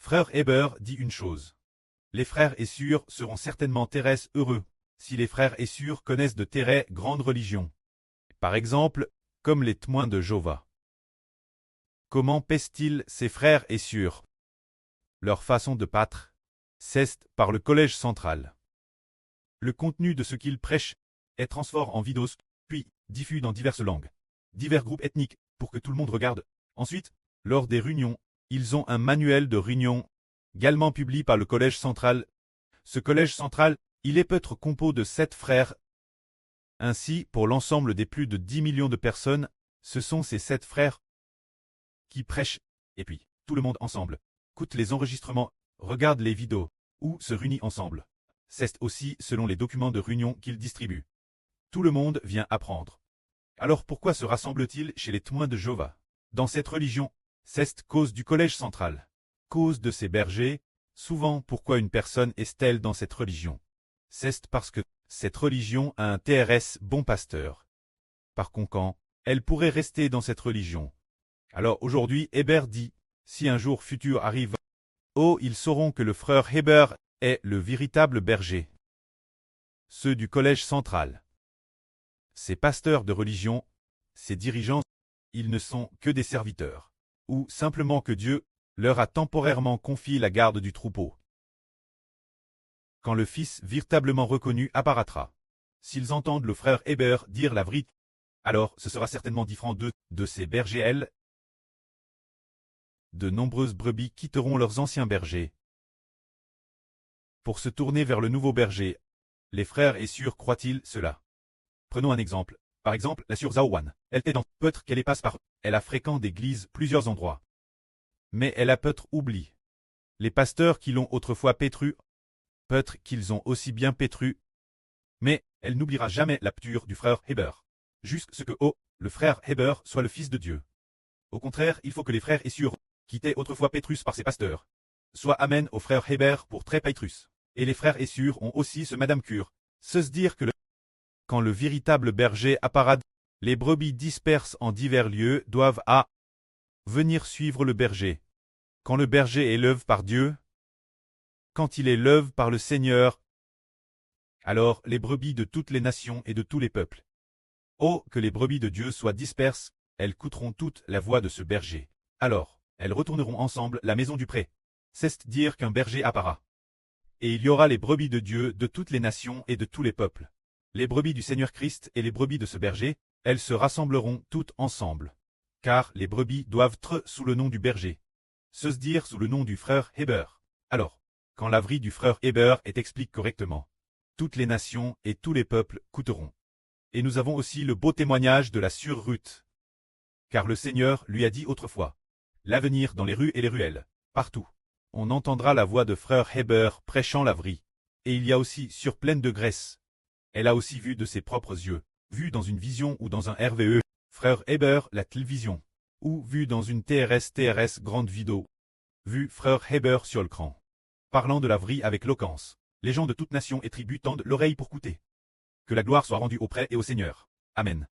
Frère Heber dit une chose. Les frères Essur seront certainement très heureux, si les frères Essur connaissent de très grandes religions. Par exemple, comme les témoins de Jéhovah. Comment pèsent-ils ces frères Essur? Leur façon de pâtre, c'est par le collège central. Le contenu de ce qu'ils prêchent est transformé en vidéos, puis diffusé dans diverses langues, divers groupes ethniques, pour que tout le monde regarde. Ensuite, lors des réunions, ils ont un manuel de réunion, également publié par le collège central. Ce collège central, il est peut-être composé de 7 frères. Ainsi, pour l'ensemble des plus de 10 millions de personnes, ce sont ces 7 frères qui prêchent, et puis, tout le monde ensemble, écoute les enregistrements, regarde les vidéos, ou se réunit ensemble. C'est aussi selon les documents de réunion qu'ils distribuent. Tout le monde vient apprendre. Alors pourquoi se rassemble-t-il chez les témoins de Jéhovah? Dans cette religion, c'est cause du collège central, cause de ces bergers. Souvent, pourquoi une personne est-elle dans cette religion? C'est parce que cette religion a un TRS bon pasteur. Par conséquent, elle pourrait rester dans cette religion. Alors aujourd'hui, Heber dit, si un jour futur arrive, oh, ils sauront que le frère Heber est le véritable berger. Ceux du collège central. Ces pasteurs de religion, ces dirigeants, ils ne sont que des serviteurs, ou simplement que Dieu leur a temporairement confié la garde du troupeau. Quand le Fils véritablement reconnu apparaîtra, s'ils entendent le frère Heber dire la vérité, alors ce sera certainement différent de ces bergers. De nombreuses brebis quitteront leurs anciens bergers pour se tourner vers le nouveau berger. Les frères Essur croient-ils cela? Prenons un exemple. Par exemple, la sœur Zaowan. Elle est dans peut-être qu'elle passe par. Elle a fréquenté d'église plusieurs endroits. Mais elle a peut-être oublié. Les pasteurs qui l'ont autrefois pétru, peut-être qu'ils ont aussi bien pétru. Mais elle n'oubliera jamais la pâture du frère Heber. Jusqu'à ce que, le frère Heber soit le Fils de Dieu. Au contraire, il faut que les frères Essur, qui étaient autrefois pétrus par ses pasteurs, soient amènent au frère Heber pour très pétrus. Et les frères Essur ont aussi ce madame cure. Se dire que quand le véritable berger apparaît, les brebis disperses en divers lieux doivent venir suivre le berger. Quand le berger est élevé par Dieu, quand il est élevé par le Seigneur, alors les brebis de toutes les nations et de tous les peuples. Oh, que les brebis de Dieu soient disperses, elles écouteront toute la voix de ce berger. Alors, elles retourneront ensemble la maison du pré. C'est dire qu'un berger apparaît. Et il y aura les brebis de Dieu de toutes les nations et de tous les peuples. Les brebis du Seigneur Christ et les brebis de ce berger, elles se rassembleront toutes ensemble. Car les brebis doivent être sous le nom du berger. Se dire sous le nom du frère Heber. Alors, quand la vie du frère Heber est expliquée correctement, toutes les nations et tous les peuples écouteront. Et nous avons aussi le beau témoignage de la sœur Ruth. Car le Seigneur lui a dit autrefois, l'avenir dans les rues et les ruelles, partout. On entendra la voix de frère Heber prêchant la vraie. Et il y a aussi sur pleine de graisse. Elle a aussi vu de ses propres yeux, vu dans une vision ou dans un RVE, frère Heber la télévision, ou vu dans une TRS grande vidéo, vu frère Heber sur l'écran. Parlant de la vraie avec éloquence, les gens de toute nation et tribu tendent l'oreille pour écouter. Que la gloire soit rendue auprès et au Seigneur. Amen.